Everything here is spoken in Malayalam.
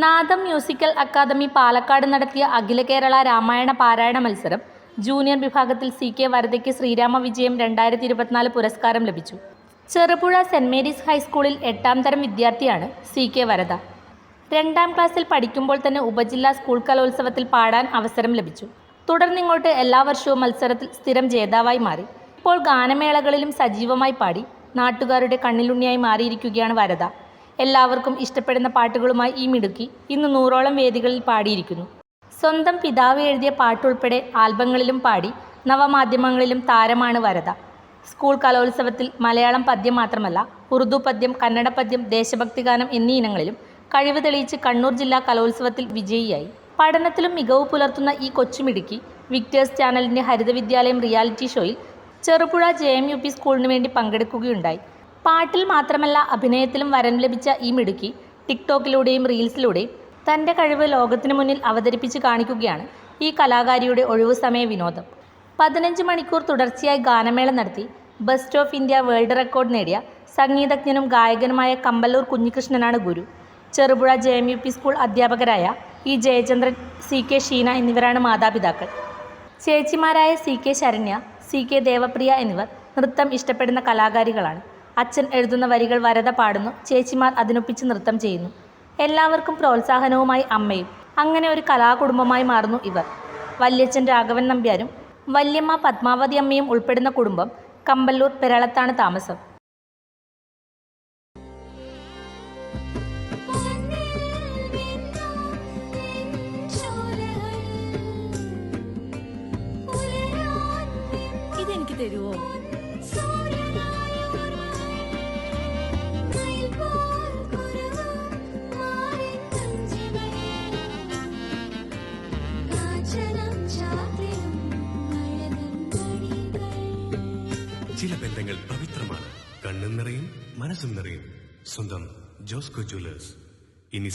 നാദം മ്യൂസിക്കൽ അക്കാദമി പാലക്കാട് നടത്തിയ അഖില കേരള രാമായണ പാരായണ മത്സരം ജൂനിയർ വിഭാഗത്തിൽ CK വരദയ്ക്ക് ശ്രീരാമ വിജയം 2024 പുരസ്കാരം ലഭിച്ചു. ചെറുപുഴ സെന്റ് മേരീസ് ഹൈസ്കൂളിൽ 8ാം തരം വിദ്യാർത്ഥിയാണ് CK വരദ. 2ാം ക്ലാസ്സിൽ പഠിക്കുമ്പോൾ തന്നെ ഉപജില്ലാ സ്കൂൾ കലോത്സവത്തിൽ പാടാൻ അവസരം ലഭിച്ചു. തുടർന്നിങ്ങോട്ട് എല്ലാ വർഷവും മത്സരത്തിൽ സ്ഥിരം ജേതാവായി മാറി. ഇപ്പോൾ ഗാനമേളകളിലും സജീവമായി പാടി നാട്ടുകാരുടെ കണ്ണിലുണ്ണിയായി മാറിയിരിക്കുകയാണ് വരദ. എല്ലാവർക്കും ഇഷ്ടപ്പെടുന്ന പാട്ടുകളുമായി ഈ മിടുക്കി ഇന്ന് 100ഓളം വേദികളിൽ പാടിയിരിക്കുന്നു. സ്വന്തം പിതാവ് എഴുതിയ പാട്ടുൾപ്പെടെ ആൽബങ്ങളിലും പാടി നവമാധ്യമങ്ങളിലും താരമാണ് വരദ. സ്കൂൾ കലോത്സവത്തിൽ മലയാളം പദ്യം മാത്രമല്ല ഉറുദു പദ്യം, കന്നഡ പദ്യം, ദേശഭക്തിഗാനം എന്നീ ഇനങ്ങളിലും കഴിവ് തെളിയിച്ച് കണ്ണൂർ ജില്ലാ കലോത്സവത്തിൽ വിജയിയായി. പഠനത്തിലും മികവ് പുലർത്തുന്ന ഈ കൊച്ചുമിടുക്കി വിക്ടേഴ്സ് ചാനലിൻ്റെ ഹരിത വിദ്യാലയം റിയാലിറ്റി ഷോയിൽ ചെറുപുഴ JMUP സ്കൂളിന് വേണ്ടി പങ്കെടുക്കുകയുണ്ടായി. പാട്ടിൽ മാത്രമല്ല അഭിനയത്തിലും വരം ലഭിച്ച ഈ മിടുക്കി ടിക്ടോക്കിലൂടെയും റീൽസിലൂടെയും തൻ്റെ കഴിവ് ലോകത്തിന് മുന്നിൽ അവതരിപ്പിച്ച് കാണിക്കുകയാണ് ഈ കലാകാരിയുടെ ഒഴിവു സമയ വിനോദം. 15 മണിക്കൂർ തുടർച്ചയായി ഗാനമേള നടത്തി best of India world record നേടിയ സംഗീതജ്ഞനും ഗായകനുമായ കമ്പല്ലൂർ കുഞ്ഞികൃഷ്ണനാണ് ഗുരു. ചെറുപുഴ JMUP സ്കൂൾ അധ്യാപകരായ ജയചന്ദ്രൻ, CK ഷീന എന്നിവരാണ് മാതാപിതാക്കൾ. ചേച്ചിമാരായ CK ശരണ്യ, CK ദേവപ്രിയ എന്നിവർ നൃത്തം ഇഷ്ടപ്പെടുന്ന കലാകാരികളാണ്. അച്ഛൻ എഴുതുന്ന വരികൾ വരദ പാടുന്നു, ചേച്ചിമാർ അതിനൊപ്പിച്ച് നൃത്തം ചെയ്യുന്നു. എല്ലാവർക്കും പ്രോത്സാഹനവുമായി അമ്മയും. അങ്ങനെ ഒരു കലാകുടുംബമായി മാറുന്നു ഇവർ. വല്യച്ഛൻ രാഘവൻ നമ്പ്യാരും വല്യമ്മ പത്മാവതി അമ്മയും ഉൾപ്പെടുന്ന കുടുംബം കമ്പല്ലൂർ പെരളത്താണ് താമസം. ഇതെനിക്ക് തരുവോ? ചില ബന്ധങ്ങൾ പവിത്രമാണ്. കണ്ണും നിറയും, മനസ്സും നിറയും. സ്വന്തം ജോസ്കോ ജ്വല്ലേഴ്സ്. ഇനി